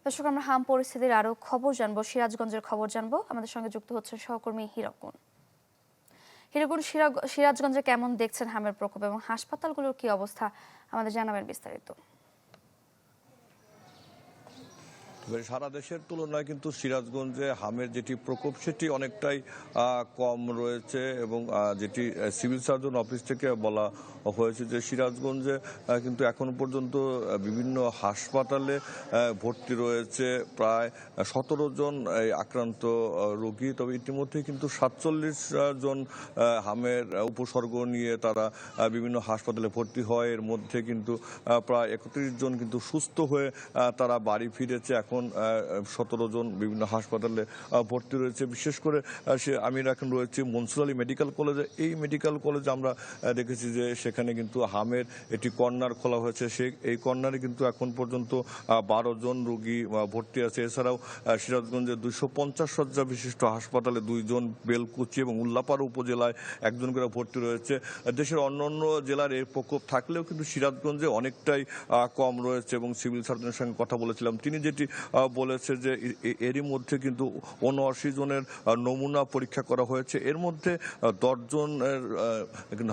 দর্শক, আমরা হাম পরিস্থিতির আরো খবর জানবো, সিরাজগঞ্জের খবর জানবো। আমাদের সঙ্গে যুক্ত হচ্ছেন সহকর্মী হিরকুন। হিরকুন, সিরাজগঞ্জে কেমন দেখছেন হামের প্রকোপ এবং হাসপাতালগুলোর কি অবস্থা, আমাদের জানাবেন বিস্তারিত। সারা দেশের তুলনায় কিন্তু সিরাজগঞ্জে হামের যেটি প্রকোপ সেটি অনেকটাই কম রয়েছে এবং যেটি সিভিল সার্জন অফিস থেকে বলা হয়েছে যে সিরাজগঞ্জে কিন্তু এখন পর্যন্ত বিভিন্ন হাসপাতালে ভর্তি রয়েছে প্রায় 17 জন আক্রান্ত রোগী। তবে ইতিমধ্যে কিন্তু 47 জন হামের উপসর্গ নিয়ে তারা বিভিন্ন হাসপাতালে ভর্তি হয়। এর মধ্যে কিন্তু প্রায় 31 জন কিন্তু সুস্থ হয়ে তারা বাড়ি ফিরেছে। এখন 17 জন বিভিন্ন হাসপাতালে ভর্তি রয়েছে। বিশেষ করে আমি এখন রয়েছি মনসুর আলী মেডিকেল কলেজে। এই মেডিকেল কলেজে আমরা দেখেছি যে সেখানে কিন্তু হামের একটি কর্নার খোলা হয়েছে। এই কর্নারে কিন্তু এখন পর্যন্ত 12 জন রোগী ভর্তি আছে। এছাড়াও সিরাজগঞ্জের 250 শয্যা বিশিষ্ট হাসপাতালে 2 জন, বেলকুচি এবং উল্লাপাড়া উপজেলায় 1 জন করে ভর্তি রয়েছে। দেশের অন্যান্য জেলার এই প্রকোপ থাকলেও কিন্তু সিরাজগঞ্জে অনেকটাই কম রয়েছে এবং সিভিল সার্জনের সঙ্গে কথা বলেছিলাম, তিনি যেটি বলেছে যে এরই মধ্যে কিন্তু 79 জনের নমুনা পরীক্ষা করা হয়েছে। এর মধ্যে 10 জনের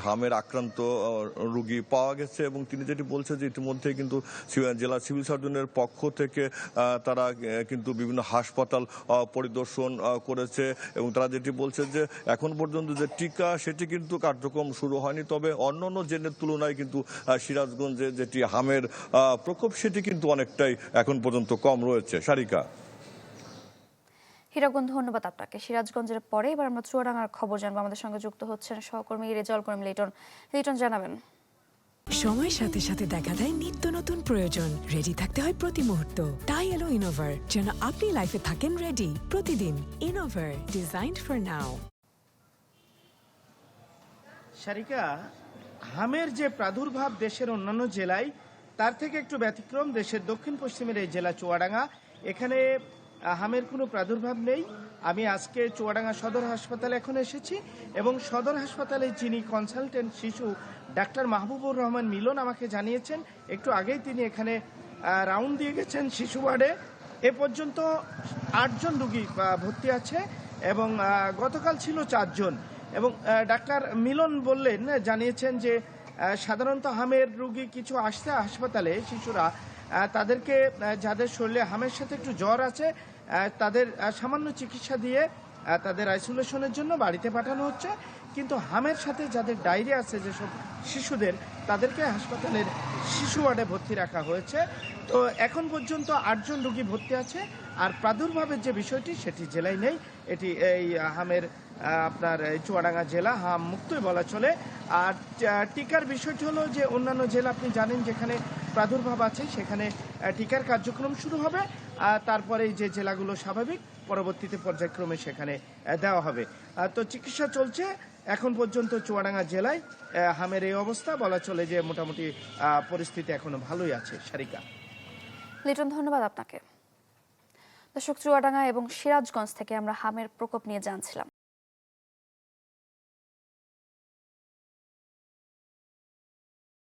হামের আক্রান্ত রোগী পাওয়া গেছে এবং তিনি যেটি বলছে যে ইতিমধ্যে কিন্তু জেলা সিভিল সার্জনের পক্ষ থেকে তারা কিন্তু বিভিন্ন হাসপাতাল পরিদর্শন করেছে এবং তারা যেটি বলছে যে এখন পর্যন্ত যে টিকা সেটি কিন্তু কার্যক্রম শুরু হয়নি। তবে অন্যান্য জেলার তুলনায় কিন্তু সিরাজগঞ্জে যেটি হামের প্রকোপ সেটি কিন্তু অনেকটাই এখন পর্যন্ত কম রয়েছে। সারিকা। হিরকুন, ধন্যবাদ আপনাকে। সিরাজগঞ্জের পরে এবার আমরা চুয়াডাঙ্গার খবর জানবো। আমাদের সঙ্গে যুক্ত হচ্ছেন সহকর্মী রেজাউল করিম লিটন। লিটন, জানাবেন। সময়ের সাথে সাথে দেখা দেয় নিত্য নতুন প্রয়োজন। রেডি থাকতে হয় প্রতি মুহূর্ত। তাই এলো ইনোভার, যেন আপনি লাইফে থাকেন রেডি প্রতিদিন। ইনোভার, ডিজাইনড ফর নাও। সারিকা, হামের যে প্রাদুর্ভাব দেশের অন্যান্য জেলায় তার থেকে একটু ব্যতিক্রম দেশের দক্ষিণ পশ্চিমের এই জেলা চুয়াডাঙ্গা। এখানে হামের কোনো প্রাদুর্ভাব নেই। আমি আজকে চুয়াডাঙ্গা সদর হাসপাতালে এখন এসেছি এবং সদর হাসপাতালে যিনি কনসালটেন্ট শিশু ডাক্তার মাহবুবুর রহমান মিলন আমাকে জানিয়েছেন একটু আগেই তিনি এখানে রাউন্ড দিয়ে গেছেন শিশু ওয়ার্ডে। এ পর্যন্ত 8 জন রোগী ভর্তি আছে এবং গতকাল ছিল 4 জন। এবং ডাক্তার মিলন জানিয়েছেন যে সাধারণত হামের রোগী কিছু আসছে হাসপাতালে শিশুরা, তাদেরকে যাদের শরীরে হামের সাথে একটু জ্বর আছে তাদের সামান্য চিকিৎসা দিয়ে তাদের আইসোলেশনের জন্য বাড়িতে পাঠানো হচ্ছে। কিন্তু হামের সাথে যাদের ডায়রিয়া আছে যেসব শিশুদের, তাদেরকে হাসপাতালের শিশু ওয়ার্ডে ভর্তি রাখা হয়েছে। তো এখন পর্যন্ত 8 জন রোগী ভর্তি আছে। আর প্রাদুর্ভাবের যে বিষয়টি সেটি জেলায় নেই। এটি এই হামের আপনার চুয়াডাঙ্গা জেলা হাম মুক্তই বলা চলে। আর টিকার বিষয়টি হলো যে অন্যান্য জেলা আপনি জানেন যেখানে প্রাদুর্ভাব আছে সেখানে টিকার কার্যক্রম শুরু হবে। তারপরে যে জেলাগুলো স্বাভাবিক পরবর্তীতে পর্যায়ক্রমে সেখানে দেওয়া হবে। তো চিকিৎসা চলছে। এখন পর্যন্ত চুয়াডাঙ্গা জেলায় হামের এই অবস্থা বলা চলে যে মোটামুটি পরিস্থিতি এখনো ভালোই আছে। সারিকা। লিটন, ধন্যবাদ আপনাকে। দর্শক, চুয়াডাঙ্গা এবং সিরাজগঞ্জ থেকে আমরা হামের প্রকোপ নিয়ে জানছিলাম।